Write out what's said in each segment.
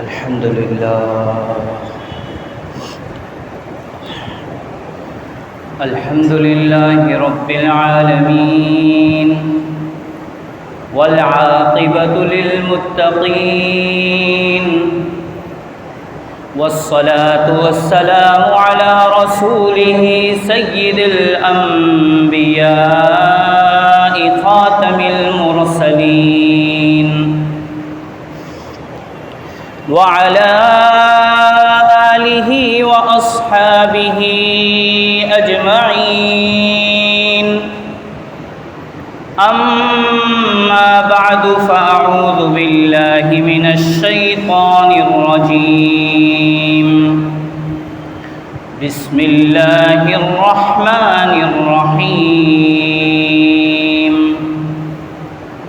الحمد لله الحمد لله رب العالمين والعاقبة للمتقين والصلاة والسلام على رسوله سيد الأنبياء خاتم المرسلين وعلى آله وأصحابه أجمعين أما بعد فأعوذ بالله من الشيطان الرجيم بسم الله الرحمن الرحيم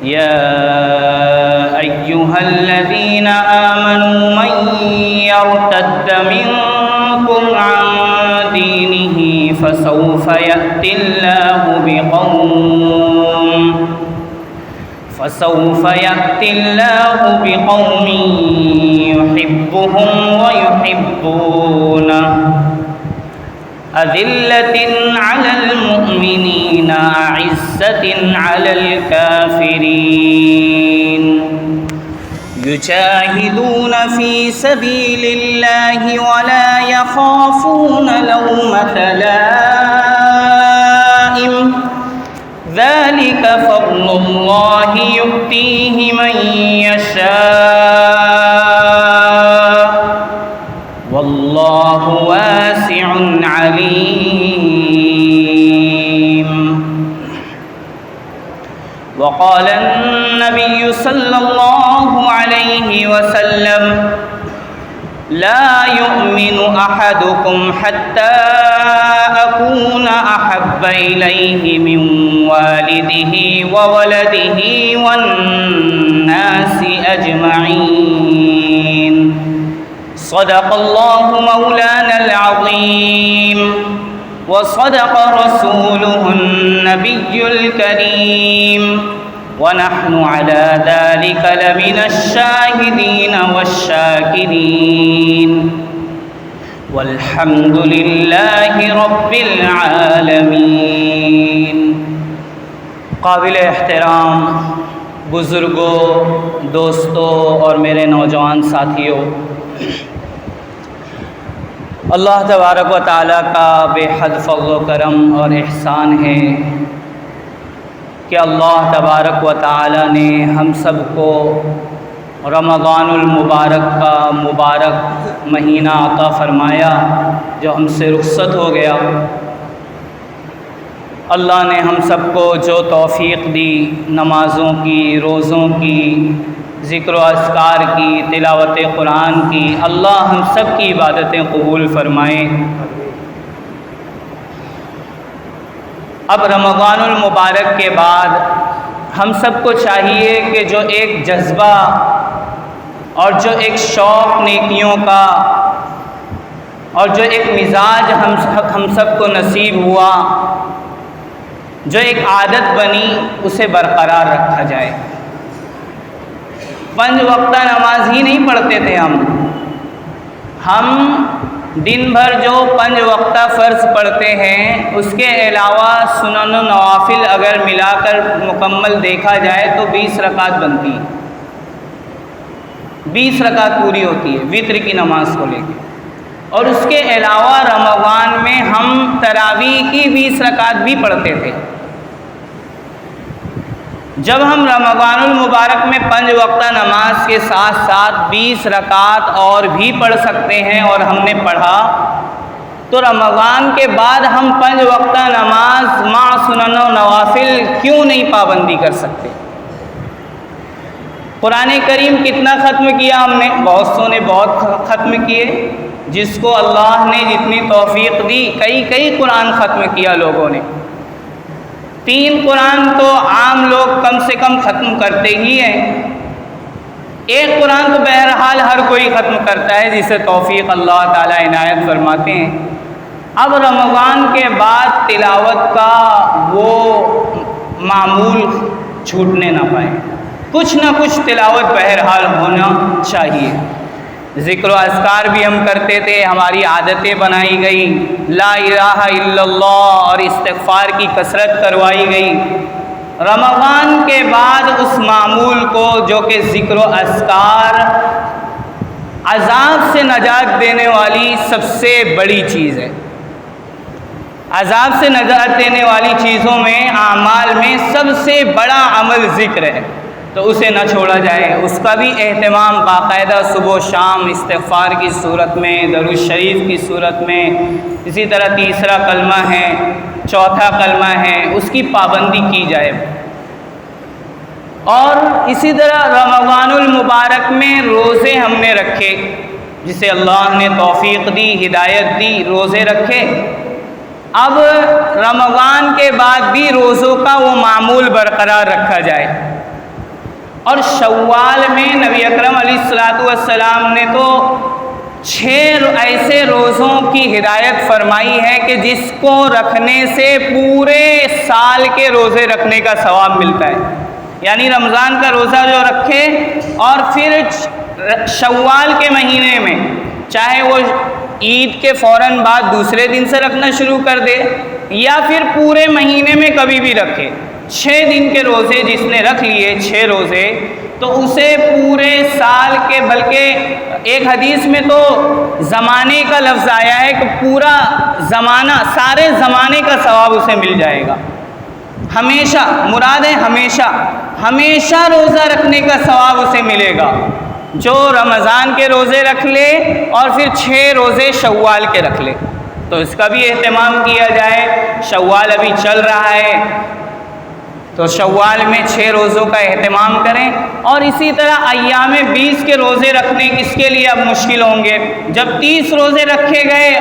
يا أيها الذين آمنوا من يرتد منكم عن دينه فسوف يأتي الله بقوم يحبهم ويحبونه أذلة على المؤمنين أعزة على الكافرين يجاهدون في سبيل الله ولا يخافون لومة لائم ذلك فضل الله يؤتيه من يشاء والله واسع عليم. وقال النبي صلى الله عليه وسلم لا يؤمن أحدكم حتى أكون أحب إليه من والده وولده والناس أجمعين. صدق الله مولانا العظيم وصدق رسوله النبي الكريم ونحن على ذلك لمن الشاهدين والشاكرين والحمد لله رب العالمين. قابل احترام بزرگوں، دوستوں اور میرے نوجوان ساتھیوں، اللہ تبارک و تعالیٰ کا بے حد فضل و کرم اور احسان ہے کہ اللہ تبارک و تعالیٰ نے ہم سب کو رمضان المبارک کا مبارک مہینہ عطا فرمایا جو ہم سے رخصت ہو گیا. اللہ نے ہم سب کو جو توفیق دی، نمازوں کی، روزوں کی، ذکر و اذکار کی، تلاوت قرآن کی، اللہ ہم سب کی عبادتیں قبول فرمائے. اب رمضان المبارک کے بعد ہم سب کو چاہیے کہ جو ایک جذبہ اور جو ایک شوق نیکیوں کا اور جو ایک مزاج ہم سب کو نصیب ہوا، جو ایک عادت بنی، اسے برقرار رکھا جائے. 5 وقتہ نماز ہی نہیں پڑھتے تھے ہم دن بھر جو 5 وقتہ فرض پڑھتے ہیں، اس کے علاوہ سنن و نوافل اگر ملا کر مکمل دیکھا جائے تو 20 رکعت بنتی ہیں. 20 رکعت پوری ہوتی ہے وتر کی نماز کو لے کے. اور اس کے علاوہ رمضان میں ہم تراویح کی 20 رکعت بھی پڑھتے تھے. جب ہم رمضان المبارک میں 5 وقتہ نماز کے ساتھ ساتھ 20 رکعت اور بھی پڑھ سکتے ہیں اور ہم نے پڑھا، تو رمضان کے بعد ہم 5 وقتہ نماز مع سنن و نوافل کیوں نہیں پابندی کر سکتے؟ قرآن کریم کتنا ختم کیا ہم نے؟ بہت سو نے بہت ختم کیے. جس کو اللہ نے جتنی توفیق دی، کئی قرآن ختم کیا لوگوں نے. 3 قرآن تو عام لوگ کم سے کم ختم کرتے ہی ہیں. 1 قرآن تو بہرحال ہر کوئی ختم کرتا ہے جسے توفیق اللہ تعالیٰ عنایت فرماتے ہیں. اب رمضان کے بعد تلاوت کا وہ معمول چھوٹنے نہ پائے، کچھ نہ کچھ تلاوت بہرحال ہونا چاہیے. ذکر و اذکار بھی ہم کرتے تھے، ہماری عادتیں بنائی گئی، لا الہ الا اللہ اور استغفار کی کثرت کروائی گئی۔ رمضان کے بعد اس معمول کو جو کہ ذکر و اذکار عذاب سے نجات دینے والی سب سے بڑی چیز ہے، عذاب سے نجات دینے والی چیزوں میں، اعمال میں سب سے بڑا عمل ذکر ہے، تو اسے نہ چھوڑا جائے۔ اس کا بھی اہتمام باقاعدہ صبح و شام استغفار کی صورت میں، درود شریف کی صورت میں، اسی طرح تیسرا کلمہ ہے، چوتھا کلمہ ہے، اس کی پابندی کی جائے۔ اور اسی طرح رمضان المبارک میں روزے ہم نے رکھے، جسے اللہ نے توفیق دی، ہدایت دی، روزے رکھے۔ اب رمضان کے بعد بھی روزوں کا وہ معمول برقرار رکھا جائے۔ اور شوال میں نبی اکرم علیہ السلام نے تو 6 ایسے روزوں کی ہدایت فرمائی ہے کہ جس کو رکھنے سے پورے سال کے روزے رکھنے کا ثواب ملتا ہے۔ یعنی رمضان کا روزہ جو رکھے اور پھر شوال کے مہینے میں، چاہے وہ عید کے فوراً بعد دوسرے دن سے رکھنا شروع کر دے یا پھر پورے مہینے میں کبھی بھی رکھے، 6 دن کے روزے جس نے رکھ لیے، 6 روزے، تو اسے پورے سال کے، بلکہ ایک حدیث میں تو زمانے کا لفظ آیا ہے کہ پورا زمانہ، سارے زمانے کا ثواب اسے مل جائے گا۔ ہمیشہ مراد ہے ہمیشہ روزہ رکھنے کا ثواب اسے ملے گا، جو رمضان کے روزے رکھ لے اور پھر 6 روزے شوال کے رکھ لے۔ تو اس کا بھی اہتمام کیا جائے۔ شوال ابھی چل رہا ہے تو شوال میں 6 روزوں کا اہتمام کریں۔ اور اسی طرح ایام 20 کے روزے رکھنے کس کے لیے اب مشکل ہوں گے؟ جب 30 روزے رکھے گئے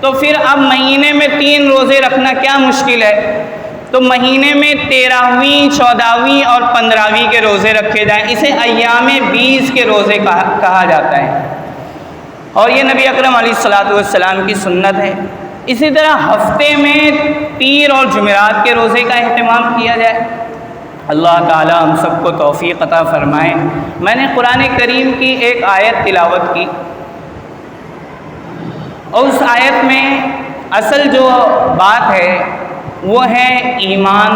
تو پھر اب مہینے میں 3 روزے رکھنا کیا مشکل ہے؟ تو مہینے میں 13ویں، 14ویں اور 15ویں کے روزے رکھے جائیں، اسے ایام 20 کے روزے کہا جاتا ہے۔ اور یہ نبی اکرم علیہ السلام کی سنت ہے۔ اسی طرح ہفتے میں پیر اور جمعرات کے روزے کا اہتمام کیا جائے۔ اللہ تعالی ہم سب کو توفیق عطا فرمائے۔ میں نے قرآن کریم کی ایک آیت تلاوت کی، اور اس آیت میں اصل جو بات ہے وہ ہے ایمان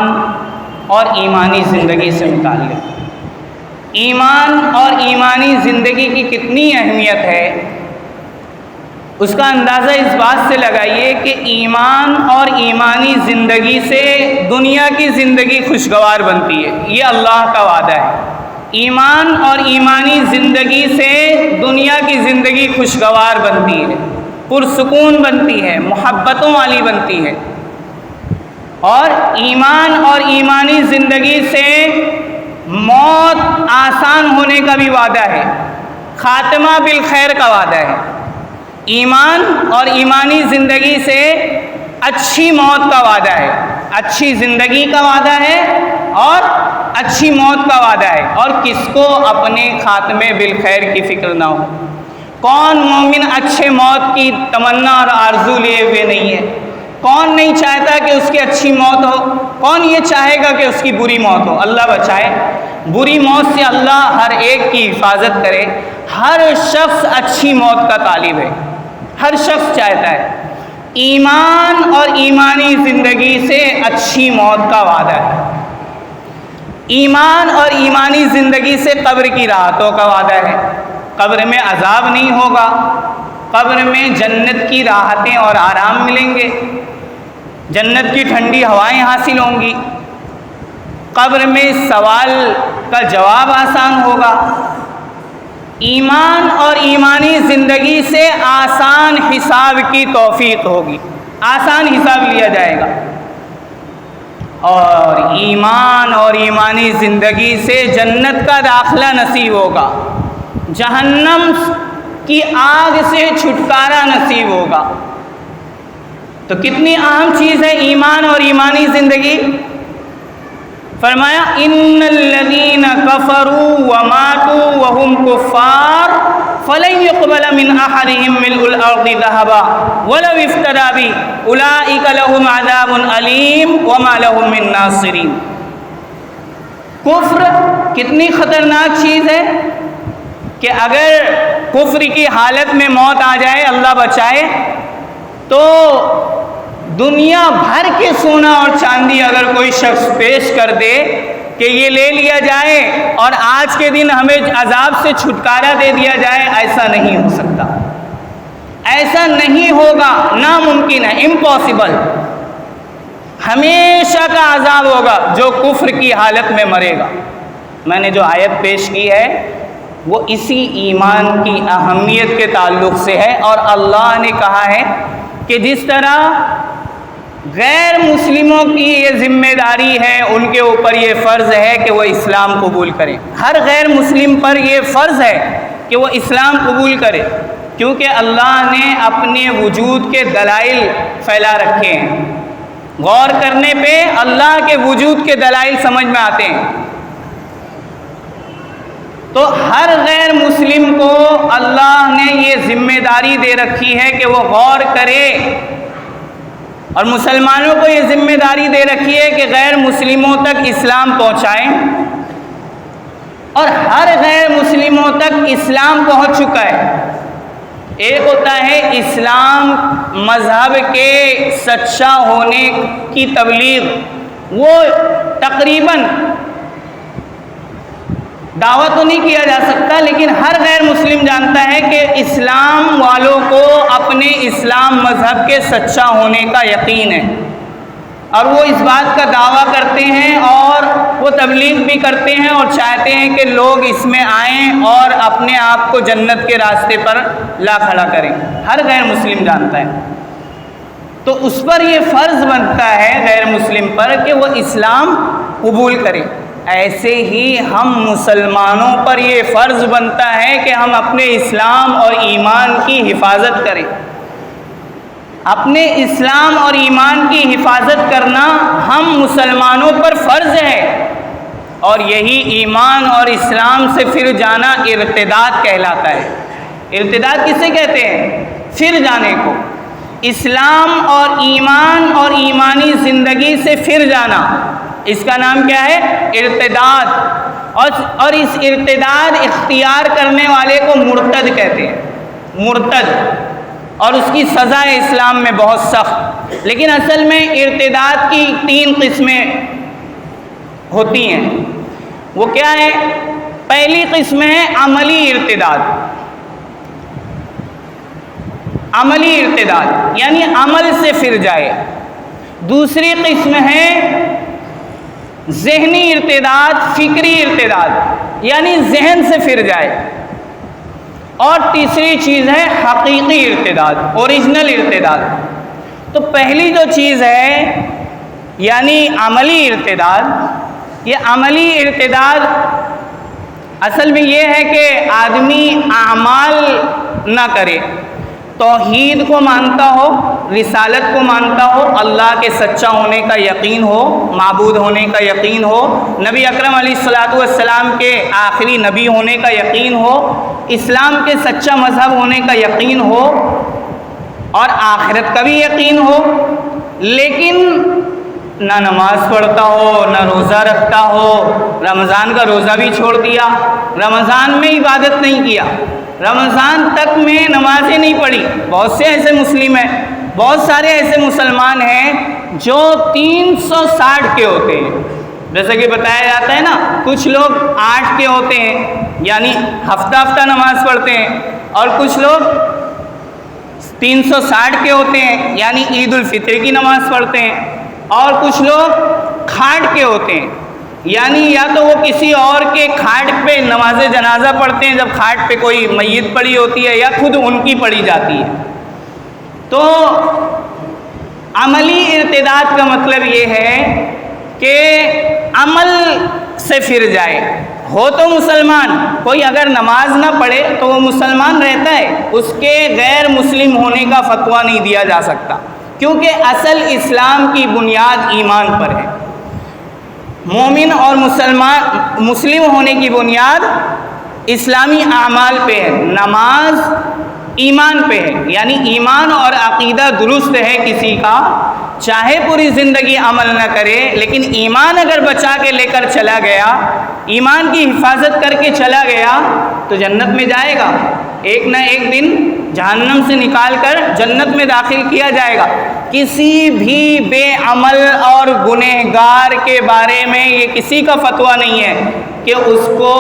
اور ایمانی زندگی سے متعلق۔ ایمان اور ایمانی زندگی کی کتنی اہمیت ہے، اس کا اندازہ اس بات سے لگائیے کہ ایمان اور ایمانی زندگی سے دنیا کی زندگی خوشگوار بنتی ہے، یہ اللہ کا وعدہ ہے۔ ایمان اور ایمانی زندگی سے دنیا کی زندگی خوشگوار بنتی ہے، پرسکون بنتی ہے، محبتوں والی بنتی ہے۔ اور ایمان اور ایمانی زندگی سے موت آسان ہونے کا بھی وعدہ ہے، خاتمہ بالخیر کا وعدہ ہے۔ ایمان اور ایمانی زندگی سے اچھی موت کا وعدہ ہے، اچھی زندگی کا وعدہ ہے اور اچھی موت کا وعدہ ہے۔ اور کس کو اپنے خاتمے بالخیر کی فکر نہ ہو؟ کون مومن اچھے موت کی تمنا اور آرزو لیے ہوئے نہیں ہے؟ کون نہیں چاہتا کہ اس کی اچھی موت ہو؟ کون یہ چاہے گا کہ اس کی بری موت ہو؟ اللہ بچائے، بری موت سے اللہ ہر ایک کی حفاظت کرے۔ ہر شخص اچھی موت کا طالب ہے، ہر شخص چاہتا ہے۔ ایمان اور ایمانی زندگی سے اچھی موت کا وعدہ ہے۔ ایمان اور ایمانی زندگی سے قبر کی راحتوں کا وعدہ ہے، قبر میں عذاب نہیں ہوگا، قبر میں جنت کی راحتیں اور آرام ملیں گے، جنت کی ٹھنڈی ہوائیں حاصل ہوں گی، قبر میں سوال کا جواب آسان ہوگا۔ ایمان اور ایمانی زندگی سے آسان حساب کی توفیق ہوگی، آسان حساب لیا جائے گا۔ اور ایمان اور ایمانی زندگی سے جنت کا داخلہ نصیب ہوگا، جہنم کی آگ سے چھٹکارا نصیب ہوگا۔ تو کتنی اہم چیز ہے ایمان اور ایمانی زندگی۔ فرمایا ان الذین کفروا وماتوا وهم کفار فلن يقبل من احدهم ملء الارض ذهبا ولو افتدى به اولئک لهم عذاب علیم وما لهم من ناصرین۔ کفر کتنی خطرناک چیز ہے کہ اگر کفر کی حالت میں موت آ جائے، اللہ بچائے، تو دنیا بھر کے سونا اور چاندی اگر کوئی شخص پیش کر دے کہ یہ لے لیا جائے اور آج کے دن ہمیں عذاب سے چھٹکارا دے دیا جائے، ایسا نہیں ہو سکتا، ایسا نہیں ہوگا، ناممکن ہے، امپاسبل۔ ہمیشہ کا عذاب ہوگا جو کفر کی حالت میں مرے گا۔ میں نے جو آیت پیش کی ہے وہ اسی ایمان کی اہمیت کے تعلق سے ہے، اور اللہ نے کہا ہے کہ جس طرح غیر مسلموں کی یہ ذمہ داری ہے، ان کے اوپر یہ فرض ہے کہ وہ اسلام قبول کریں، ہر غیر مسلم پر یہ فرض ہے کہ وہ اسلام قبول کرے، کیونکہ اللہ نے اپنے وجود کے دلائل پھیلا رکھے ہیں۔ غور کرنے پہ اللہ کے وجود کے دلائل سمجھ میں آتے ہیں۔ تو ہر غیر مسلم کو اللہ نے یہ ذمہ داری دے رکھی ہے کہ وہ غور کرے، اور مسلمانوں کو یہ ذمہ داری دے رکھی ہے کہ غیر مسلموں تک اسلام پہنچائیں، اور ہر غیر مسلموں تک اسلام پہنچ چکا ہے۔ ایک ہوتا ہے اسلام مذہب کے سچا ہونے کی تبلیغ، وہ تقریباً دعویٰ تو نہیں کیا جا سکتا، لیکن ہر غیر مسلم جانتا ہے کہ اسلام والوں کو اپنے اسلام مذہب کے سچا ہونے کا یقین ہے، اور وہ اس بات کا دعویٰ کرتے ہیں اور وہ تبلیغ بھی کرتے ہیں اور چاہتے ہیں کہ لوگ اس میں آئیں اور اپنے آپ کو جنت کے راستے پر لا کھڑا کریں۔ ہر غیر مسلم جانتا ہے، تو اس پر یہ فرض بنتا ہے غیر مسلم پر کہ وہ اسلام قبول کرے۔ ایسے ہی ہم مسلمانوں پر یہ فرض بنتا ہے کہ ہم اپنے اسلام اور ایمان کی حفاظت کریں۔ اپنے اسلام اور ایمان کی حفاظت کرنا ہم مسلمانوں پر فرض ہے، اور یہی ایمان اور اسلام سے پھر جانا ارتداد کہلاتا ہے۔ ارتداد کسے کہتے ہیں؟ پھر جانے کو۔ اسلام اور ایمان اور ایمانی زندگی سے پھر جانا، اس کا نام کیا ہے؟ ارتداد۔ اور اس ارتداد اختیار کرنے والے کو مرتد کہتے ہیں، مرتد، اور اس کی سزا ہے اسلام میں بہت سخت۔ لیکن اصل میں ارتداد کی 3 قسمیں ہوتی ہیں۔ وہ کیا ہے؟ پہلی قسم ہے عملی ارتداد، عملی ارتداد یعنی عمل سے پھر جائے۔ دوسری قسم ہے ذہنی ارتداد، فکری ارتداد یعنی ذہن سے پھر جائے۔ اور تیسری چیز ہے حقیقی ارتداد، اوریجنل ارتداد۔ تو پہلی جو چیز ہے یعنی عملی ارتداد، یہ عملی ارتداد اصل میں یہ ہے کہ آدمی اعمال نہ کرے، توحید کو مانتا ہو، رسالت کو مانتا ہو، اللہ کے سچا ہونے کا یقین ہو، معبود ہونے کا یقین ہو، نبی اکرم علیہ الصلوۃ والسلام کے آخری نبی ہونے کا یقین ہو، اسلام کے سچا مذہب ہونے کا یقین ہو، اور آخرت کا بھی یقین ہو، لیکن نہ نماز پڑھتا ہو، نہ روزہ رکھتا ہو، رمضان کا روزہ بھی چھوڑ دیا، رمضان میں عبادت نہیں کیا، رمضان تک میں نمازیں نہیں پڑھی۔ بہت سے ایسے مسلم ہیں، بہت سارے ایسے مسلمان ہیں جو 360 کے ہوتے ہیں، جیسا کہ بتایا جاتا ہے نا، کچھ لوگ 8 کے ہوتے ہیں یعنی ہفتہ ہفتہ نماز پڑھتے ہیں، اور کچھ لوگ 360 کے ہوتے ہیں یعنی عید الفطر کی نماز پڑھتے ہیں، اور کچھ لوگ کھاٹ کے ہوتے ہیں یعنی یا تو وہ کسی اور کے کھاٹ پہ نماز جنازہ پڑھتے ہیں جب کھاٹ پہ کوئی میت پڑی ہوتی ہے، یا خود ان کی پڑھی جاتی ہے۔ تو عملی ارتداد کا مطلب یہ ہے کہ عمل سے پھر جائے۔ ہو تو مسلمان، کوئی اگر نماز نہ پڑھے تو وہ مسلمان رہتا ہے، اس کے غیر مسلم ہونے کا فتویٰ نہیں دیا جا سکتا، کیونکہ اصل اسلام کی بنیاد ایمان پر ہے۔ مومن اور مسلم ہونے کی بنیاد اسلامی اعمال پہ ہے، نماز ایمان پہ ہے، یعنی ایمان اور عقیدہ درست ہے کسی کا چاہے پوری زندگی عمل نہ کرے، لیکن ایمان اگر بچا کے لے کر چلا گیا، ایمان کی حفاظت کر کے چلا گیا تو جنت میں جائے گا، ایک نہ ایک دن جہنم سے نکال کر جنت میں داخل کیا جائے گا۔ کسی بھی بے عمل اور گنہگار کے بارے میں یہ کسی کا فتویٰ نہیں ہے کہ اس کو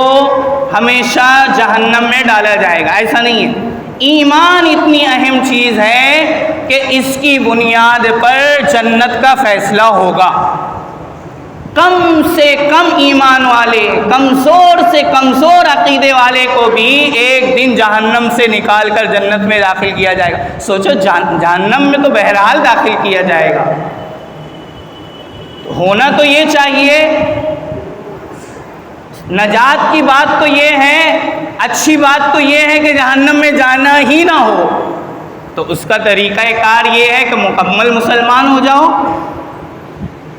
ہمیشہ جہنم میں ڈالا جائے گا، ایسا نہیں ہے۔ ایمان اتنی اہم چیز ہے کہ اس کی بنیاد پر جنت کا فیصلہ ہوگا۔ کم سے کم ایمان والے، کمزور سے کمزور عقیدے والے کو بھی ایک دن جہنم سے نکال کر جنت میں داخل کیا جائے گا۔ سوچو جہنم میں تو بہرحال داخل کیا جائے گا، ہونا تو یہ چاہیے، نجات کی بات تو یہ ہے، اچھی بات تو یہ ہے کہ جہنم میں جانا ہی نہ ہو، تو اس کا طریقہ کار یہ ہے کہ مکمل مسلمان ہو جاؤ،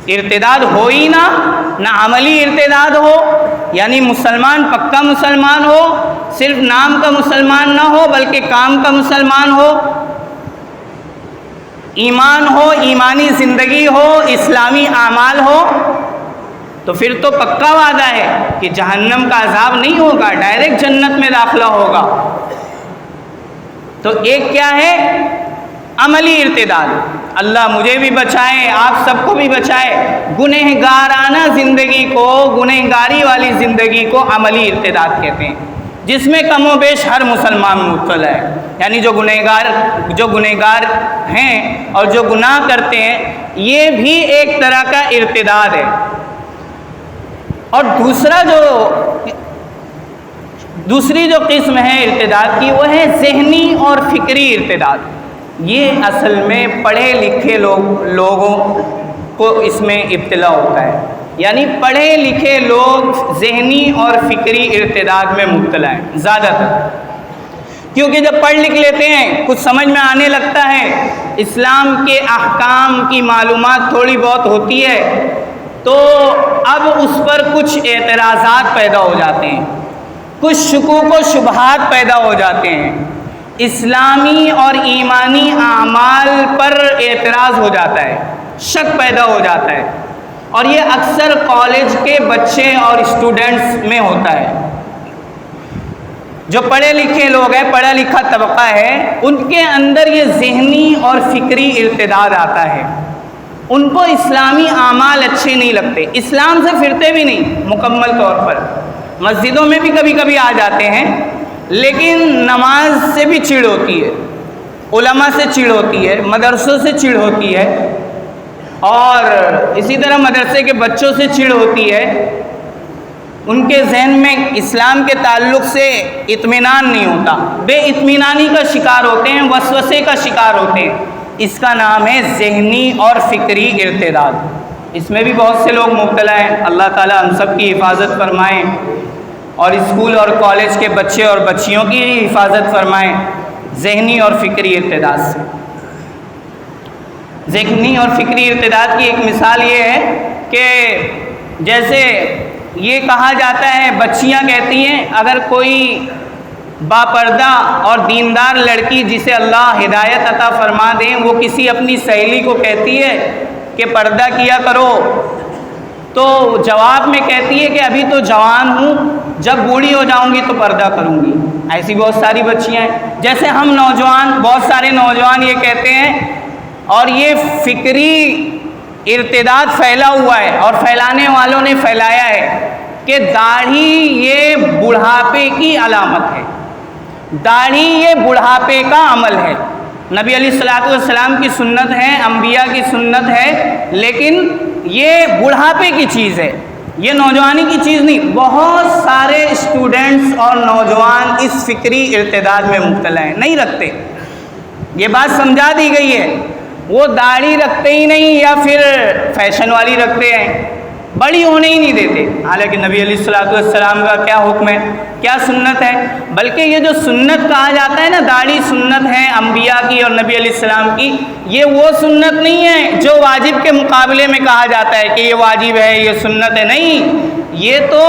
ارتداد ہو ہی نہ عملی ارتداد ہو، یعنی مسلمان پکا مسلمان ہو، صرف نام کا مسلمان نہ ہو بلکہ کام کا مسلمان ہو، ایمان ہو، ایمانی زندگی ہو، اسلامی اعمال ہو، تو پھر تو پکا وعدہ ہے کہ جہنم کا عذاب نہیں ہوگا، ڈائریکٹ جنت میں داخلہ ہوگا۔ تو ایک کیا ہے؟ عملی ارتداد۔ اللہ مجھے بھی بچائے، آپ سب کو بھی بچائے، گنہگارانہ زندگی کو، گنہگاری والی زندگی کو عملی ارتداد کہتے ہیں، جس میں کم و بیش ہر مسلمان مبتلا ہے، یعنی جو گنہگار ہیں اور جو گناہ کرتے ہیں، یہ بھی ایک طرح کا ارتداد ہے۔ اور دوسری جو قسم ہے ارتداد کی، وہ ہے ذہنی اور فکری ارتداد۔ یہ اصل میں پڑھے لکھے لوگوں کو اس میں ابتلا ہوتا ہے، یعنی پڑھے لکھے لوگ ذہنی اور فکری ارتداد میں مبتلا ہیں زیادہ تر، کیونکہ جب پڑھ لکھ لیتے ہیں، کچھ سمجھ میں آنے لگتا ہے، اسلام کے احکام کی معلومات تھوڑی بہت ہوتی ہے، تو اب اس پر کچھ اعتراضات پیدا ہو جاتے ہیں، کچھ شکوک و شبہات پیدا ہو جاتے ہیں، اسلامی اور ایمانی اعمال پر اعتراض ہو جاتا ہے، شک پیدا ہو جاتا ہے، اور یہ اکثر کالج کے بچے اور اسٹوڈنٹس میں ہوتا ہے۔ جو پڑھے لکھے لوگ ہیں، پڑھا لکھا طبقہ ہے، ان کے اندر یہ ذہنی اور فکری ارتداد آتا ہے، ان کو اسلامی اعمال اچھے نہیں لگتے، اسلام سے پھرتے بھی نہیں مکمل طور پر، مسجدوں میں بھی کبھی کبھی آ جاتے ہیں، لیکن نماز سے بھی چڑ ہوتی ہے، علماء سے چڑ ہوتی ہے، مدرسوں سے چڑ ہوتی ہے، اور اسی طرح مدرسے کے بچوں سے چڑ ہوتی ہے، ان کے ذہن میں اسلام کے تعلق سے اطمینان نہیں ہوتا، بے اطمینانی کا شکار ہوتے ہیں، وسوسے کا شکار ہوتے ہیں۔ اس کا نام ہے ذہنی اور فکری ارتداد۔ اس میں بھی بہت سے لوگ مبتلا ہیں، اللہ تعالی ہم سب کی حفاظت فرمائیں، اور اسکول اور کالج کے بچے اور بچیوں کی حفاظت فرمائیں ذہنی اور فکری ارتداد سے۔ ذہنی اور فکری ارتداد کی ایک مثال یہ ہے کہ جیسے یہ کہا جاتا ہے، بچیاں کہتی ہیں، اگر کوئی باپردہ اور دیندار لڑکی جسے اللہ ہدایت عطا فرما دیں، وہ کسی اپنی سہیلی کو کہتی ہے کہ پردہ کیا کرو، تو جواب میں کہتی ہے کہ ابھی تو جوان ہوں، جب بوڑھی ہو جاؤں گی تو پردہ کروں گی۔ ایسی بہت ساری بچیاں ہیں، جیسے ہم نوجوان، بہت سارے نوجوان یہ کہتے ہیں، اور یہ فکری ارتداد پھیلا ہوا ہے، اور پھیلانے والوں نے پھیلایا ہے کہ داڑھی یہ بڑھاپے کی علامت ہے، داڑھی یہ بڑھاپے کا عمل ہے۔ نبی علیہ الصلوۃ والسلام کی سنت ہے، انبیاء کی سنت ہے، لیکن یہ بڑھاپے کی چیز ہے، یہ نوجوانی کی چیز نہیں۔ بہت سارے اسٹوڈنٹس اور نوجوان اس فکری ارتداد میں مبتلا ہیں، نہیں رکھتے، یہ بات سمجھا دی گئی ہے، وہ داڑھی رکھتے ہی نہیں، یا پھر فیشن والی رکھتے ہیں، بڑی ہونے ہی نہیں دیتے۔ حالانکہ نبی علیہ الصلوۃ والسلام کا کیا حکم ہے، کیا سنت ہے، بلکہ یہ جو سنت کہا جاتا ہے نا، داڑھی سنت ہے انبیاء کی اور نبی علیہ السلام کی، یہ وہ سنت نہیں ہے جو واجب کے مقابلے میں کہا جاتا ہے کہ یہ واجب ہے، یہ سنت ہے، نہیں، یہ تو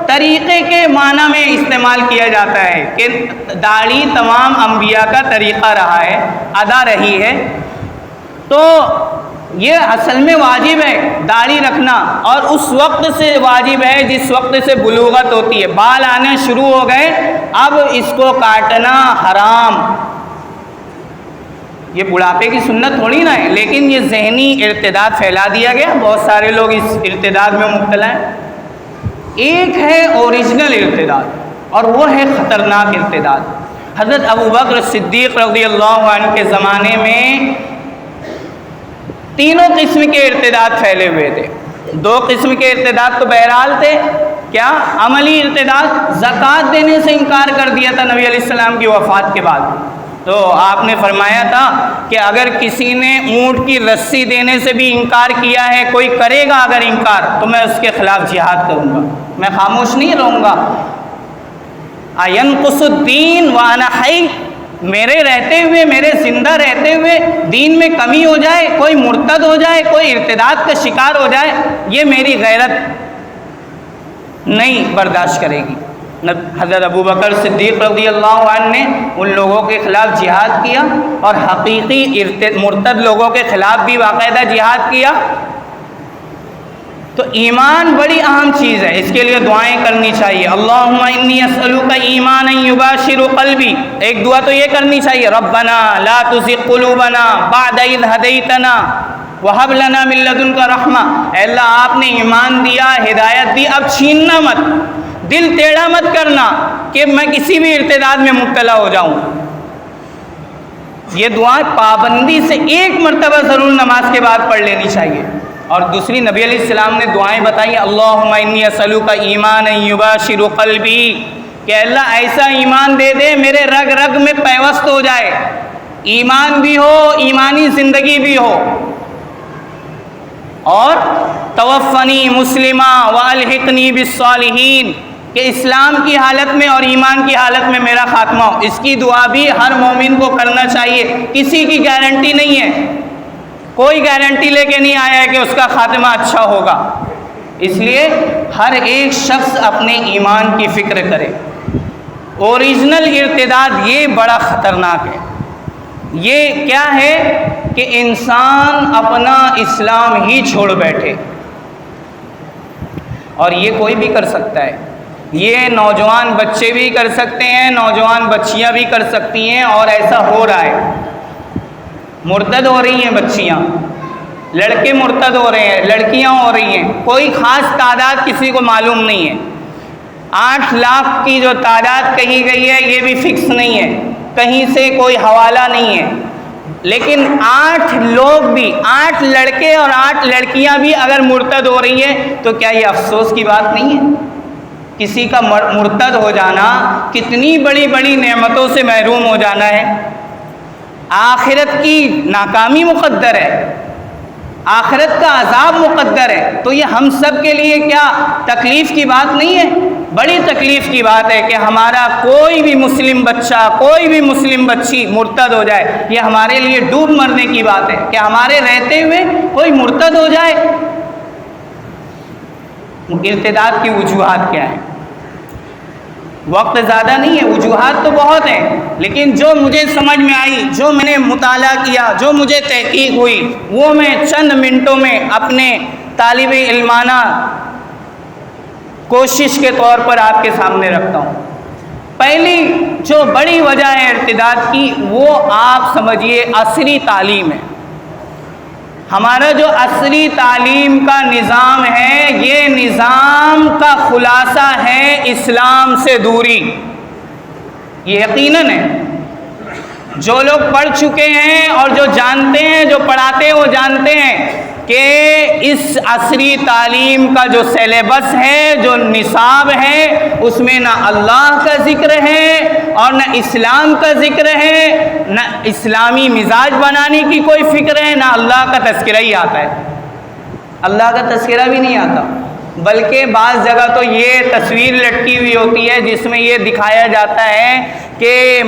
طریقے کے معنی میں استعمال کیا جاتا ہے کہ داڑھی تمام انبیاء کا طریقہ رہا ہے، ادا رہی ہے۔ تو یہ اصل میں واجب ہے داڑھی رکھنا، اور اس وقت سے واجب ہے جس وقت سے بلوغت ہوتی ہے۔ بال آنے شروع ہو گئے، اب اس کو کاٹنا حرام۔ یہ بڑھاپے کی سنت تھوڑی نہ ہے، لیکن یہ ذہنی ارتداد پھیلا دیا گیا، بہت سارے لوگ اس ارتداد میں مبتلا ہیں۔ ایک ہے اوریجنل ارتداد اور وہ ہے خطرناک ارتداد۔ حضرت ابوبکر صدیق رضی اللہ عنہ کے زمانے میں تینوں قسم کے ارتداد پھیلے ہوئے تھے۔ دو قسم کے ارتداد تو بہرحال تھے، کیا؟ عملی ارتداد، زکوٰۃ دینے سے انکار کر دیا تھا نبی علیہ السلام کی وفات کے بعد۔ تو آپ نے فرمایا تھا کہ اگر کسی نے اونٹ کی رسی دینے سے بھی انکار کیا ہے، کوئی کرے گا اگر انکار، تو میں اس کے خلاف جہاد کروں گا، میں خاموش نہیں رہوں گا۔ اَيَنْقُصُ الدِّينُ وَأَنَا حَيٌّ، میرے رہتے ہوئے، میرے زندہ رہتے ہوئے دین میں کمی ہو جائے، کوئی مرتد ہو جائے، کوئی ارتداد کا شکار ہو جائے، یہ میری غیرت نہیں برداشت کرے گی۔ حضرت ابوبکر صدیق رضی اللہ عنہ نے ان لوگوں کے خلاف جہاد کیا، اور حقیقی مرتد لوگوں کے خلاف بھی باقاعدہ جہاد کیا۔ تو ایمان بڑی اہم چیز ہے، اس کے لیے دعائیں کرنی چاہیے۔ اللہم انی اسألک ایمانا یباشر قلبی، ایک دعا تو یہ کرنی چاہیے، ربنا لا تزغ قلوبنا بعد اذ ہدیتنا وہب لنا من لدنک رحمہ، اے اللہ آپ نے ایمان دیا، ہدایت دی، اب چھیننا مت، دل ٹیڑھا مت کرنا کہ میں کسی بھی ارتداد میں مبتلا ہو جاؤں۔ یہ دعا پابندی سے ایک مرتبہ ضرور نماز کے بعد پڑھ لینی چاہیے۔ اور دوسری نبی علیہ السلام نے دعائیں بتائی، اللہم انی اسألک ایمانا یباشر قلبی، کہ اللہ ایسا ایمان دے دے میرے رگ رگ میں پیوست ہو جائے، ایمان بھی ہو، ایمانی زندگی بھی ہو، اور توفنی مسلمہ والحقنی بالصالحین، کہ اسلام کی حالت میں اور ایمان کی حالت میں میرا خاتمہ ہو۔ اس کی دعا بھی ہر مومن کو کرنا چاہیے، کسی کی گارنٹی نہیں ہے، کوئی گارنٹی لے کے نہیں آیا ہے کہ اس کا خاتمہ اچھا ہوگا، اس لیے ہر ایک شخص اپنے ایمان کی فکر کرے۔ اوریجنل ارتداد یہ بڑا خطرناک ہے۔ یہ کیا ہے کہ انسان اپنا اسلام ہی چھوڑ بیٹھے، اور یہ کوئی بھی کر سکتا ہے، یہ نوجوان بچے بھی کر سکتے ہیں، نوجوان بچیاں بھی کر سکتی ہیں، اور ایسا ہو رہا ہے۔ مرتد ہو رہی ہیں بچیاں، لڑکے مرتد ہو رہے ہیں، لڑکیاں ہو رہی ہیں، کوئی خاص تعداد کسی کو معلوم نہیں ہے۔ 8 لاکھ کی جو تعداد کہی گئی ہے یہ بھی فکس نہیں ہے، کہیں سے کوئی حوالہ نہیں ہے، لیکن 8 لوگ بھی، 8 لڑکے اور 8 لڑکیاں بھی اگر مرتد ہو رہی ہیں تو کیا یہ افسوس کی بات نہیں ہے؟ کسی کا مرتد ہو جانا کتنی بڑی بڑی نعمتوں سے محروم ہو جانا ہے، آخرت کی ناکامی مقدر ہے، آخرت کا عذاب مقدر ہے۔ تو یہ ہم سب کے لیے کیا تکلیف کی بات نہیں ہے؟ بڑی تکلیف کی بات ہے کہ ہمارا کوئی بھی مسلم بچہ، کوئی بھی مسلم بچی مرتد ہو جائے، یہ ہمارے لیے ڈوب مرنے کی بات ہے کہ ہمارے رہتے ہوئے کوئی مرتد ہو جائے۔ ارتداد کی وجوہات کیا ہیں؟ وقت زیادہ نہیں ہے، وجوہات تو بہت ہیں، لیکن جو مجھے سمجھ میں آئی، جو میں نے مطالعہ کیا، جو مجھے تحقیق ہوئی، وہ میں چند منٹوں میں اپنے طالب علمانہ کوشش کے طور پر آپ کے سامنے رکھتا ہوں۔ پہلی جو بڑی وجہ ہے ارتداد کی، وہ آپ سمجھیے عصری تعلیم ہے۔ ہمارا جو عصری تعلیم کا نظام ہے، یہ نظام کا خلاصہ ہے اسلام سے دوری، یہ یقیناً ہے۔ جو لوگ پڑھ چکے ہیں اور جو جانتے ہیں، جو پڑھاتے ہیں، وہ جانتے ہیں کہ اس عصری تعلیم کا جو سیلیبس ہے، جو نصاب ہے، اس میں نہ اللہ کا ذکر ہے اور نہ اسلام کا ذکر ہے، نہ اسلامی مزاج بنانے کی کوئی فکر ہے، نہ اللہ کا تذکرہ ہی آتا ہے۔ اللہ کا تذکرہ بھی نہیں آتا، بلکہ بعض جگہ تو یہ تصویر لٹکی ہوئی ہوتی ہے جس میں یہ دکھایا جاتا ہے کہ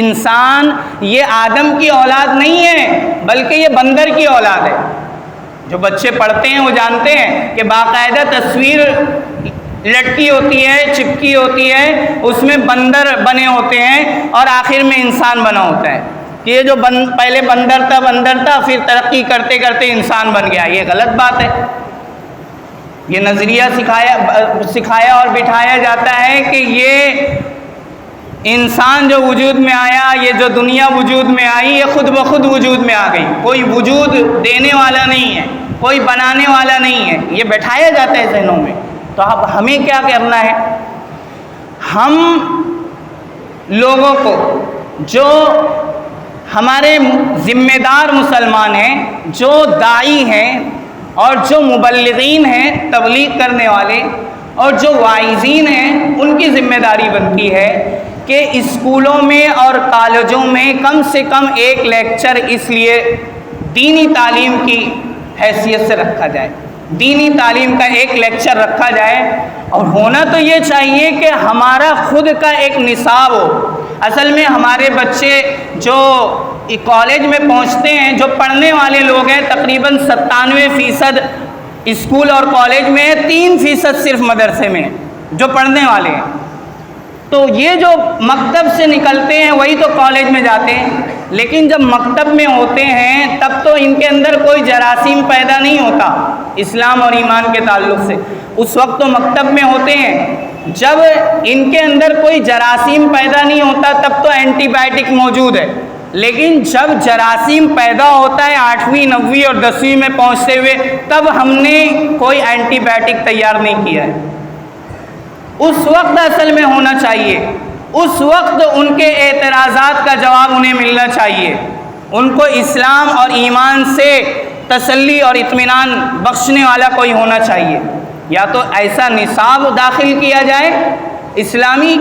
انسان یہ آدم کی اولاد نہیں ہے بلکہ یہ بندر کی اولاد ہے۔ جو بچے پڑھتے ہیں وہ جانتے ہیں کہ باقاعدہ تصویر لٹکی ہوتی ہے، چپکی ہوتی ہے، اس میں بندر بنے ہوتے ہیں اور آخر میں انسان بنا ہوتا ہے۔ کہ یہ جو پہلے بندر تھا پھر ترقی کرتے کرتے انسان بن گیا، یہ غلط بات ہے۔ یہ نظریہ سکھایا اور بٹھایا جاتا ہے کہ یہ انسان جو وجود میں آیا، یہ جو دنیا وجود میں آئی، یہ خود بخود وجود میں آ گئی، کوئی وجود دینے والا نہیں ہے، کوئی بنانے والا نہیں ہے، یہ بٹھایا جاتا ہے ذہنوں میں۔ تو اب ہمیں کیا کرنا ہے؟ ہم لوگوں کو، جو ہمارے ذمہ دار مسلمان ہیں، جو داعی ہیں اور جو مبلغین ہیں، تبلیغ کرنے والے اور جو واعظین ہیں، ان کی ذمہ داری بنتی ہے کہ اسکولوں میں اور کالجوں میں کم سے کم ایک لیکچر اس لیے دینی تعلیم کی حیثیت سے رکھا جائے، دینی تعلیم کا ایک لیکچر رکھا جائے۔ اور ہونا تو یہ چاہیے کہ ہمارا خود کا ایک نصاب ہو۔ اصل میں ہمارے بچے جو کالج میں پہنچتے ہیں، جو پڑھنے والے لوگ ہیں، تقریباً 97% اسکول اور کالج میں، 3% صرف مدرسے میں جو پڑھنے والے ہیں۔ تو یہ جو مکتب سے نکلتے ہیں وہی تو کالج میں جاتے ہیں، لیکن جب مکتب میں ہوتے ہیں تب تو ان کے اندر کوئی جراثیم پیدا نہیں ہوتا اسلام اور ایمان کے تعلق سے، اس وقت تو مکتب میں ہوتے ہیں۔ جب ان کے اندر کوئی جراثیم پیدا نہیں ہوتا تب تو اینٹی بائیوٹک موجود ہے، لیکن جب جراثیم پیدا ہوتا ہے 8ویں 9ویں اور 10ویں میں پہنچتے ہوئے، تب ہم نے کوئی اینٹی بائیوٹک تیار نہیں کیا ہے۔ اس وقت اصل میں ہونا چاہیے، اس وقت ان کے اعتراضات کا جواب انہیں ملنا چاہیے، ان کو اسلام اور ایمان سے تسلی اور اطمینان بخشنے والا کوئی ہونا چاہیے۔ یا تو ایسا نصاب داخل کیا جائے اسلامی،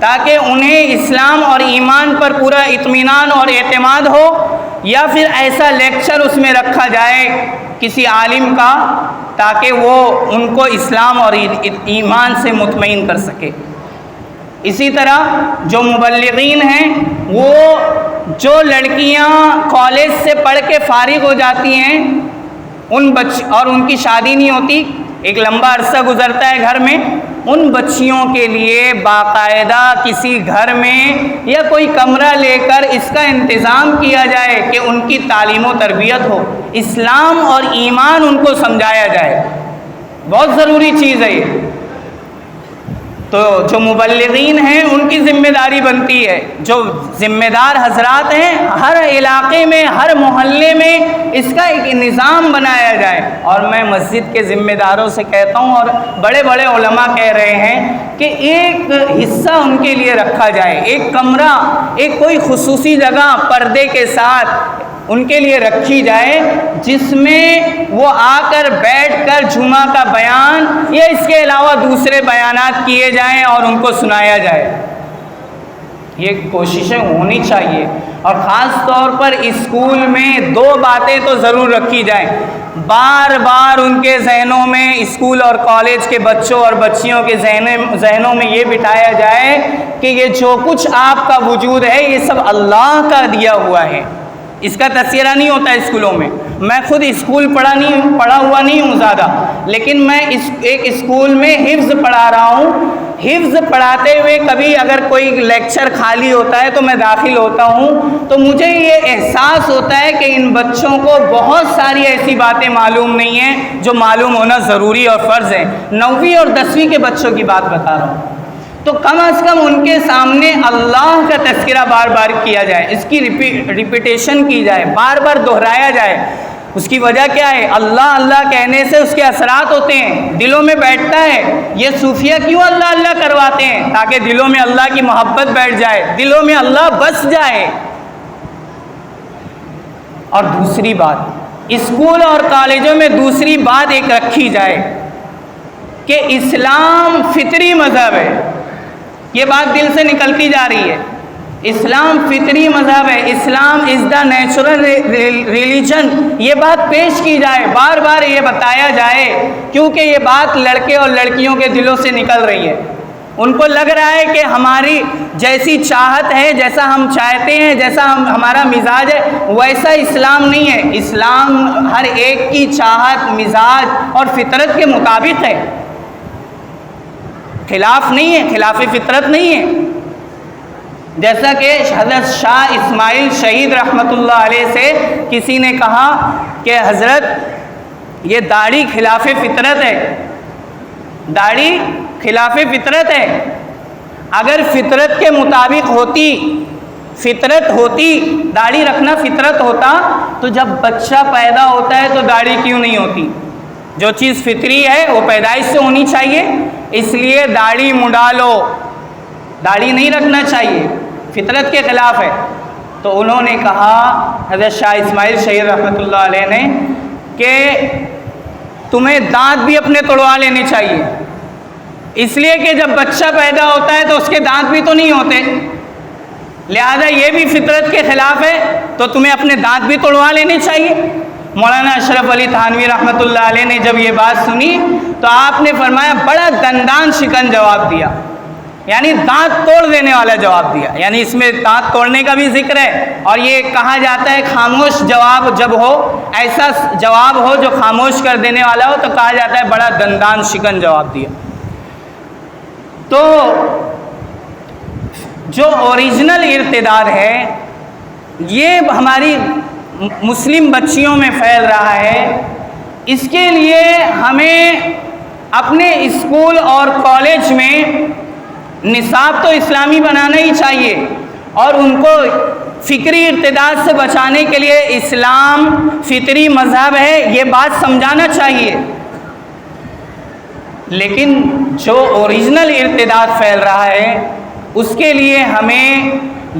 تاکہ انہیں اسلام اور ایمان پر پورا اطمینان اور اعتماد ہو، یا پھر ایسا لیکچر اس میں رکھا جائے کسی عالم کا، تاکہ وہ ان کو اسلام اور ایمان سے مطمئن کر سکے۔ اسی طرح جو مبلغین ہیں، وہ جو لڑکیاں کالج سے پڑھ کے فارغ ہو جاتی ہیں اور ان کی شادی نہیں ہوتی، ایک لمبا عرصہ گزرتا ہے گھر میں، ان بچیوں کے لیے باقاعدہ کسی گھر میں یا کوئی کمرہ لے کر اس کا انتظام کیا جائے کہ ان کی تعلیم و تربیت ہو، اسلام اور ایمان ان کو سمجھایا جائے، بہت ضروری چیز ہے یہ۔ تو جو مبلغین ہیں ان کی ذمہ داری بنتی ہے، جو ذمہ دار حضرات ہیں، ہر علاقے میں، ہر محلے میں اس کا ایک نظام بنایا جائے۔ اور میں مسجد کے ذمہ داروں سے کہتا ہوں، اور بڑے بڑے علماء کہہ رہے ہیں کہ ایک حصہ ان کے لیے رکھا جائے، ایک کمرہ، ایک کوئی خصوصی جگہ پردے کے ساتھ ان کے لیے رکھی جائے، جس میں وہ آ کر بیٹھ کر جمعہ کا بیان یا اس کے علاوہ دوسرے بیانات کیے جائیں اور ان کو سنایا جائے۔ یہ کوششیں ہونی چاہیے، اور خاص طور پر اسکول میں 2 باتیں تو ضرور رکھی جائیں، بار بار ان کے ذہنوں میں، اسکول اور کالج کے بچوں اور بچیوں کے ذہنوں میں یہ بٹھایا جائے کہ یہ جو کچھ آپ کا وجود ہے یہ سب اللہ کا دیا ہوا ہے، اس کا تذکرہ نہیں ہوتا ہے اسکولوں میں۔ میں خود اسکول پڑھا ہوا نہیں ہوں زیادہ، لیکن میں ایک اسکول میں حفظ پڑھا رہا ہوں۔ حفظ پڑھاتے ہوئے کبھی اگر کوئی لیکچر خالی ہوتا ہے تو میں داخل ہوتا ہوں، تو مجھے یہ احساس ہوتا ہے کہ ان بچوں کو بہت ساری ایسی باتیں معلوم نہیں ہیں جو معلوم ہونا ضروری اور فرض ہے۔ 9ویں اور 10ویں کے بچوں کی بات بتا رہا ہوں، تو کم از کم ان کے سامنے اللہ کا تذکرہ بار بار کیا جائے، اس کی ریپیٹیشن کی جائے، بار بار دہرایا جائے۔ اس کی وجہ کیا ہے؟ اللہ اللہ کہنے سے اس کے اثرات ہوتے ہیں، دلوں میں بیٹھتا ہے۔ یہ صوفیہ کیوں اللہ اللہ کرواتے ہیں؟ تاکہ دلوں میں اللہ کی محبت بیٹھ جائے، دلوں میں اللہ بس جائے۔ اور دوسری بات، اسکول اور کالجوں میں دوسری بات ایک رکھی جائے کہ اسلام فطری مذہب ہے۔ یہ بات دل سے نکلتی جا رہی ہے، اسلام فطری مذہب ہے، اسلام از دا نیچرل ریلیجن، یہ بات پیش کی جائے، بار بار یہ بتایا جائے، کیونکہ یہ بات لڑکے اور لڑکیوں کے دلوں سے نکل رہی ہے۔ ان کو لگ رہا ہے کہ ہماری جیسی چاہت ہے، جیسا ہم چاہتے ہیں، جیسا ہمارا مزاج ہے، ویسا اسلام نہیں ہے۔ اسلام ہر ایک کی چاہت، مزاج اور فطرت کے مطابق ہے، خلاف نہیں ہے، خلاف فطرت نہیں ہے۔ جیسا کہ حضرت شاہ اسماعیل شہید رحمۃ اللہ علیہ سے کسی نے کہا کہ حضرت یہ داڑھی خلاف فطرت ہے، داڑھی خلاف فطرت ہے، اگر فطرت کے مطابق ہوتی، فطرت ہوتی، داڑھی رکھنا فطرت ہوتا تو جب بچہ پیدا ہوتا ہے تو داڑھی کیوں نہیں ہوتی؟ جو چیز فطری ہے وہ پیدائش سے ہونی چاہیے، اس لیے داڑھی منڈا لو، داڑھی نہیں رکھنا چاہیے، فطرت کے خلاف ہے۔ تو انہوں نے کہا حضرت شاہ اسماعیل شہید رحمۃ اللہ علیہ نے کہ تمہیں دانت بھی اپنے توڑوا لینے چاہیے، اس لیے کہ جب بچہ پیدا ہوتا ہے تو اس کے دانت بھی تو نہیں ہوتے، لہذا یہ بھی فطرت کے خلاف ہے تو تمہیں اپنے دانت بھی توڑوا لینے چاہیے۔ مولانا اشرف علی تھانوی رحمۃ اللہ علیہ نے جب یہ بات سنی تو آپ نے فرمایا بڑا دندان شکن جواب دیا، یعنی دانت توڑ دینے والا جواب دیا، یعنی اس میں دانت توڑنے کا بھی ذکر ہے، اور یہ کہا جاتا ہے خاموش جواب جب ہو، ایسا جواب ہو جو خاموش کر دینے والا ہو تو کہا جاتا ہے بڑا دندان شکن جواب دیا۔ تو جو اوریجنل ارتداد ہے یہ ہماری مسلم بچیوں میں پھیل رہا ہے، اس کے لیے ہمیں اپنے اسکول اور کالج میں نصاب تو اسلامی بنانا ہی چاہیے، اور ان کو فکری ارتداد سے بچانے کے لیے اسلام فطری مذہب ہے یہ بات سمجھانا چاہیے، لیکن جو اوریجنل ارتداد پھیل رہا ہے اس کے لیے ہمیں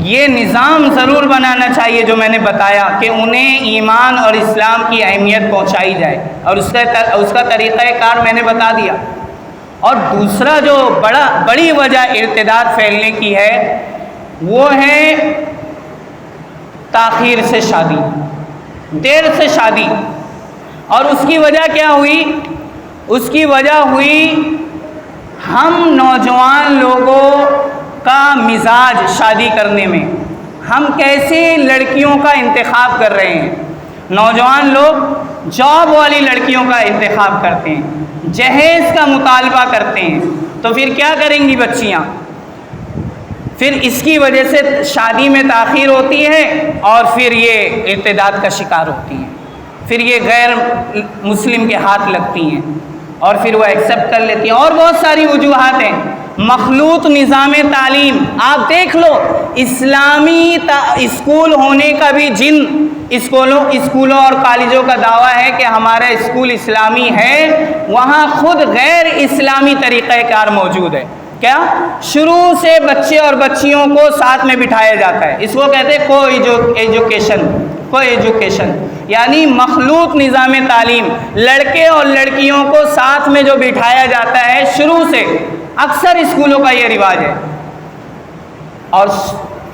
یہ نظام ضرور بنانا چاہیے جو میں نے بتایا کہ انہیں ایمان اور اسلام کی اہمیت پہنچائی جائے، اور اس کا طریقہ کار میں نے بتا دیا۔ اور دوسرا جو بڑی وجہ ارتداد پھیلنے کی ہے وہ ہے تاخیر سے شادی، دیر سے شادی۔ اور اس کی وجہ کیا ہوئی؟ اس کی وجہ ہوئی ہم نوجوان لوگوں کا مزاج شادی کرنے میں، ہم کیسی لڑکیوں کا انتخاب کر رہے ہیں۔ نوجوان لوگ جاب والی لڑکیوں کا انتخاب کرتے ہیں، جہیز کا مطالبہ کرتے ہیں، تو پھر کیا کریں گی بچیاں؟ پھر اس کی وجہ سے شادی میں تاخیر ہوتی ہے اور پھر یہ ارتداد کا شکار ہوتی ہیں، پھر یہ غیر مسلم کے ہاتھ لگتی ہیں اور پھر وہ ایکسیپٹ کر لیتی ہیں، اور بہت ساری وجوہات ہیں۔ مخلوط نظام تعلیم آپ دیکھ لو، اسلامی اسکول ہونے کا بھی جن اسکولوں اور کالجوں کا دعویٰ ہے کہ ہمارا اسکول اسلامی ہے، وہاں خود غیر اسلامی طریقہ کار موجود ہے۔ کیا؟ شروع سے بچے اور بچیوں کو ساتھ میں بٹھایا جاتا ہے، اس کو کہتے ہیں کو ایجوکیشن، یعنی مخلوط نظام تعلیم، لڑکے اور لڑکیوں کو ساتھ میں جو بٹھایا جاتا ہے شروع سے، اکثر اسکولوں کا یہ رواج ہے۔ اور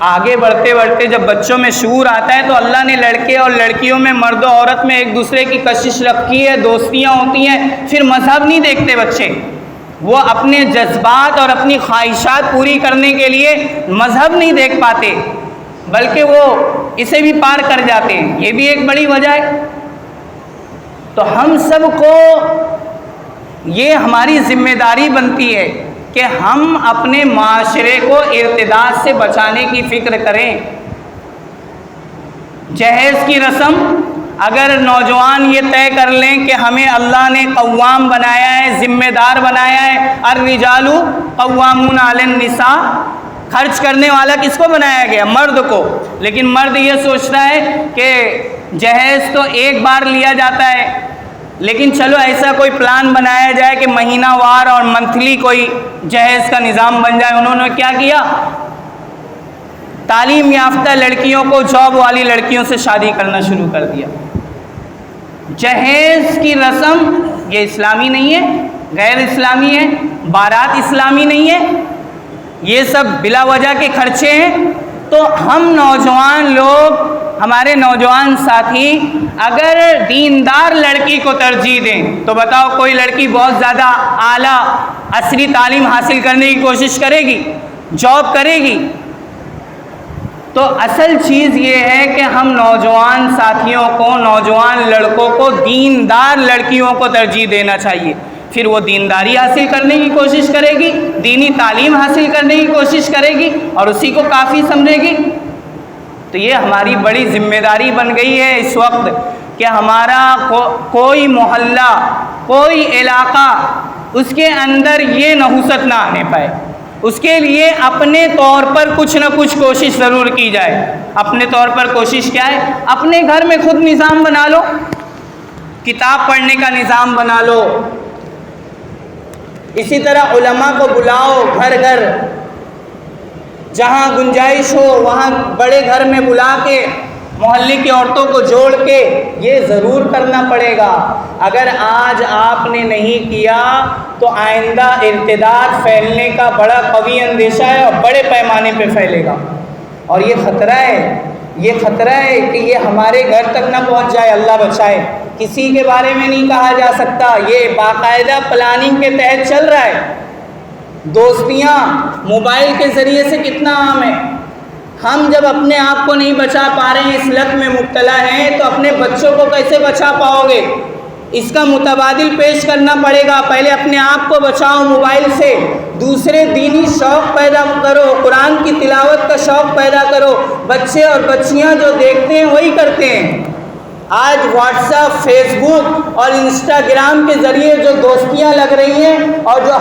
آگے بڑھتے بڑھتے جب بچوں میں شعور آتا ہے تو اللہ نے لڑکے اور لڑکیوں میں، مرد و عورت میں ایک دوسرے کی کشش رکھی ہے، دوستیاں ہوتی ہیں، پھر مذہب نہیں دیکھتے بچے، وہ اپنے جذبات اور اپنی خواہشات پوری کرنے کے لیے مذہب نہیں دیکھ پاتے، بلکہ وہ اسے بھی پار کر جاتے ہیں، یہ بھی ایک بڑی وجہ ہے۔ تو ہم سب کو یہ ہماری ذمہ داری بنتی ہے کہ ہم اپنے معاشرے کو ارتداد سے بچانے کی فکر کریں۔ جہیز کی رسم، اگر نوجوان یہ طے کر لیں کہ ہمیں اللہ نے قوام بنایا ہے، ذمہ دار بنایا ہے، الرجال قوامون علی النساء، خرچ کرنے والا کس کو بنایا گیا؟ مرد کو، لیکن مرد یہ سوچتا ہے کہ جہیز تو ایک بار لیا جاتا ہے، لیکن چلو ایسا کوئی پلان بنایا جائے کہ مہینہ وار اور منتھلی کوئی جہیز کا نظام بن جائے۔ انہوں نے کیا کیا؟ تعلیم یافتہ لڑکیوں کو جاب والی لڑکیوں سے شادی کرنا شروع کر دیا۔ جہیز کی رسم یہ اسلامی نہیں ہے، غیر اسلامی ہے، بارات اسلامی نہیں ہے، یہ سب بلا وجہ کے خرچے ہیں۔ تو ہم نوجوان لوگ، ہمارے نوجوان ساتھی اگر دیندار لڑکی کو ترجیح دیں تو بتاؤ کوئی لڑکی بہت زیادہ اعلیٰ عصری تعلیم حاصل کرنے کی کوشش کرے گی، جاب کرے گی؟ تو اصل چیز یہ ہے کہ ہم نوجوان ساتھیوں کو، نوجوان لڑکوں کو دیندار لڑکیوں کو ترجیح دینا چاہیے، پھر وہ دینداری حاصل کرنے کی کوشش کرے گی، دینی تعلیم حاصل کرنے کی کوشش کرے گی اور اسی کو کافی سمجھے گی۔ تو یہ ہماری بڑی ذمہ داری بن گئی ہے اس وقت کہ ہمارا کوئی محلہ، کوئی علاقہ، اس کے اندر یہ نحوست نہ آنے پائے۔ اس کے لیے اپنے طور پر کچھ نہ کچھ کوشش ضرور کی جائے۔ اپنے طور پر کوشش کیا ہے؟ اپنے گھر میں خود نظام بنا لو، کتاب پڑھنے کا نظام بنا لو۔ اسی طرح علماء کو بلاؤ گھر گھر، جہاں گنجائش ہو وہاں بڑے گھر میں بلا کے محلے کی عورتوں کو جوڑ کے یہ ضرور کرنا پڑے گا۔ اگر آج آپ نے نہیں کیا تو آئندہ ارتداد پھیلنے کا بڑا قوی اندیشہ ہے اور بڑے پیمانے پہ پھیلے گا، اور یہ خطرہ ہے کہ یہ ہمارے گھر تک نہ پہنچ جائے، اللہ بچائے۔ کسی کے بارے میں نہیں کہا جا سکتا، یہ باقاعدہ پلاننگ کے تحت چل رہا ہے۔ دوستیاں موبائل کے ذریعے سے کتنا عام ہے۔ ہم جب اپنے آپ کو نہیں بچا پا رہے ہیں، اس لت میں مبتلا ہیں، تو اپنے بچوں کو کیسے بچا پاؤ گے؟ اس کا متبادل پیش کرنا پڑے گا۔ پہلے اپنے آپ کو بچاؤ موبائل سے، دوسرے دینی شوق پیدا کرو، قرآن کی تلاوت کا شوق پیدا کرو۔ بچے اور بچیاں جو دیکھتے ہیں وہی کرتے ہیں۔ آج واٹس ایپ، فیس بک اور انسٹاگرام کے ذریعے جو دوستیاں لگ رہی ہیں اور جو